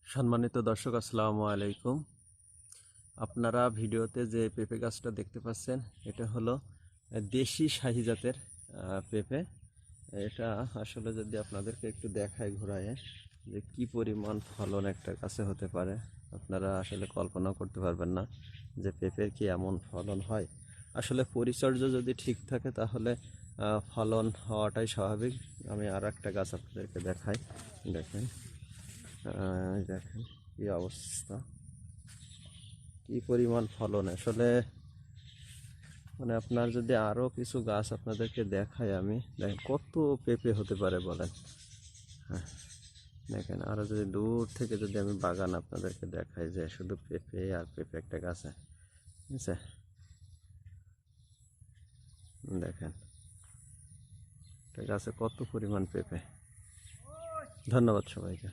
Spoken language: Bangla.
সম্মানিত দর্শক, আসসালামু আলাইকুম। আপনারা ভিডিওতে যে পেঁপে গাছটা দেখতে পাচ্ছেন, এটা হলো দেশি শাহী জাতের পেঁপে। এটা আসলে যদি আপনাদেরকে একটু দেখায় ঘোরায় যে কি পরিমাণ ফলন একটা গাছে হতে পারে, আপনারা আসলে কল্পনা করতে পারবেন না যে পেঁপের কি এমন ফলন হয়। আসলে পরিচর্যা যদি ঠিক থাকে তাহলে ফলন হওয়াটাই স্বাভাবিক। আমি আর একটা গাছ আপনাদেরকে দেখাই। দেখেন, দেখেন কি অবস্থা, কি পরিমাণ ফলন। আসলে আপনার যদি আরো কিছু গাছ আপনাদেরকে দেখাই, আমি দেখেন কত পেঁপে হতে পারে বলেন। হ্যাঁ, দেখেন আরো যদি দূর থেকে যদি আমি বাগান আপনাদেরকে দেখাই যে শুধু পেঁপে আর পেঁপে একটা গাছে, ঠিক আছে? দেখেন একটা গাছে কত পরিমাণ পেঁপে। ধন্যবাদ সবাইকে।